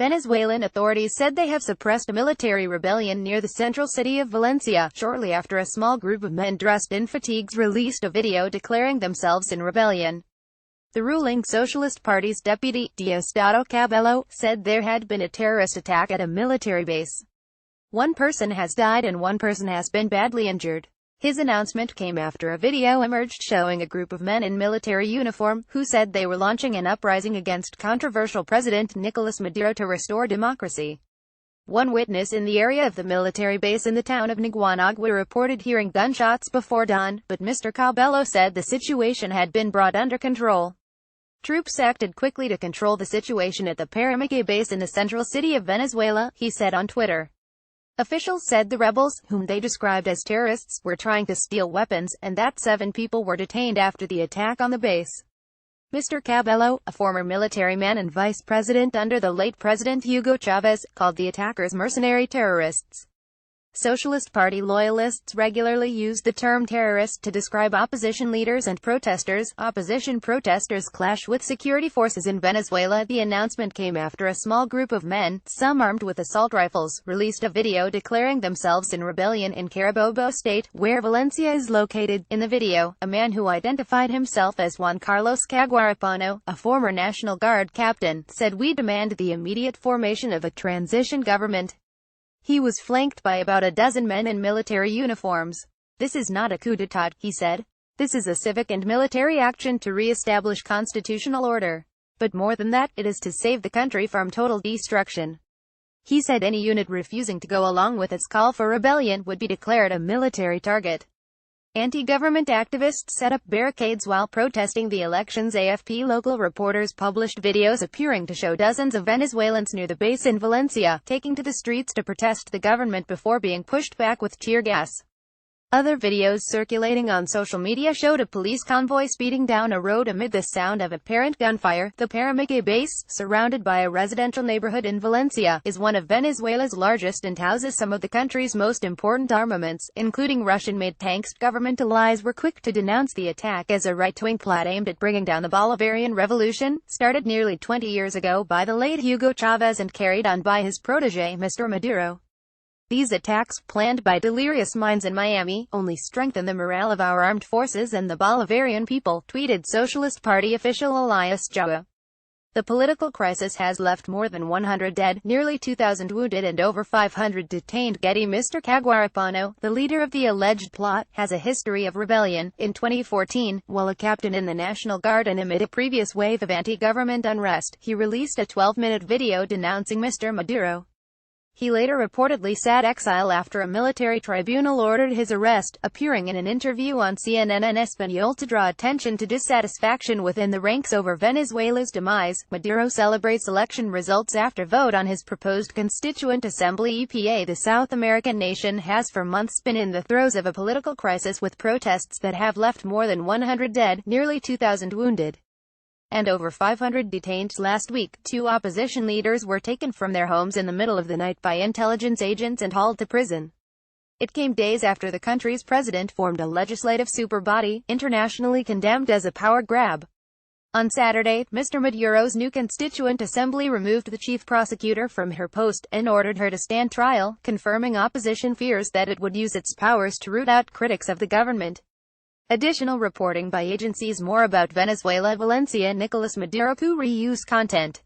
Venezuelan authorities said they have suppressed a military rebellion near the central city of Valencia, shortly after a small group of men dressed in fatigues released a video declaring themselves in rebellion. The ruling Socialist Party's deputy, Diosdado Cabello, said there had been a terrorist attack at a military base. One person has died and one person has been badly injured. His announcement came after a video emerged showing a group of men in military uniform, who said they were launching an uprising against controversial President Nicolas Maduro to restore democracy. One witness in the area of the military base in the town of Naguanagua reported hearing gunshots before dawn, but Mr. Cabello said the situation had been brought under control. Troops acted quickly to control the situation at the Paramagay base in the central city of Venezuela, he said on Twitter. Officials said the rebels, whom they described as terrorists, were trying to steal weapons, and that 7 people were detained after the attack on the base. Mr. Cabello, a former military man and vice president under the late President Hugo Chavez, called the attackers mercenary terrorists. Socialist Party loyalists regularly use the term terrorist to describe opposition leaders and protesters. Opposition protesters clash with security forces in Venezuela. The announcement came after a small group of men, some armed with assault rifles, released a video declaring themselves in rebellion in Carabobo State, where Valencia is located. In the video, a man who identified himself as Juan Carlos Caguarapano, a former National Guard captain, said, "We demand the immediate formation of a transition government." He was flanked by about a dozen men in military uniforms. "This is not a coup d'etat," he said. "This is a civic and military action to re-establish constitutional order. But more than that, it is to save the country from total destruction." He said any unit refusing to go along with its call for rebellion would be declared a military target. Anti-government activists set up barricades while protesting the elections. AFP local reporters published videos appearing to show dozens of Venezuelans near the base in Valencia, taking to the streets to protest the government before being pushed back with tear gas. Other videos circulating on social media showed a police convoy speeding down a road amid the sound of apparent gunfire. The Paramagay base, surrounded by a residential neighborhood in Valencia, is one of Venezuela's largest and houses some of the country's most important armaments, including Russian-made tanks. Government allies were quick to denounce the attack as a right-wing plot aimed at bringing down the Bolivarian Revolution, started nearly 20 years ago by the late Hugo Chavez and carried on by his protege, Mr. Maduro. "These attacks, planned by delirious minds in Miami, only strengthen the morale of our armed forces and the Bolivarian people," tweeted Socialist Party official Elias Jawa. "The political crisis has left more than 100 dead, nearly 2,000 wounded and over 500 detained." Getty. Mr. Caguarapano, the leader of the alleged plot, has a history of rebellion. In 2014, while a captain in the National Guard and amid a previous wave of anti-government unrest, he released a 12-minute video denouncing Mr. Maduro. He later reportedly sought exile after a military tribunal ordered his arrest, appearing in an interview on CNN en Español to draw attention to dissatisfaction within the ranks over Venezuela's demise. Maduro celebrates election results after vote on his proposed Constituent Assembly (EPA). The South American nation has for months been in the throes of a political crisis with protests that have left more than 100 dead, nearly 2,000 wounded, and over 500 detained. Last week, 2 opposition leaders were taken from their homes in the middle of the night by intelligence agents and hauled to prison. It came days after the country's president formed a legislative superbody, internationally condemned as a power grab. On Saturday, Mr. Maduro's new Constituent Assembly removed the chief prosecutor from her post, and ordered her to stand trial, confirming opposition fears that it would use its powers to root out critics of the government. Additional reporting by agencies. More about Venezuela. Valencia. Nicolas Maduro coup reuse content.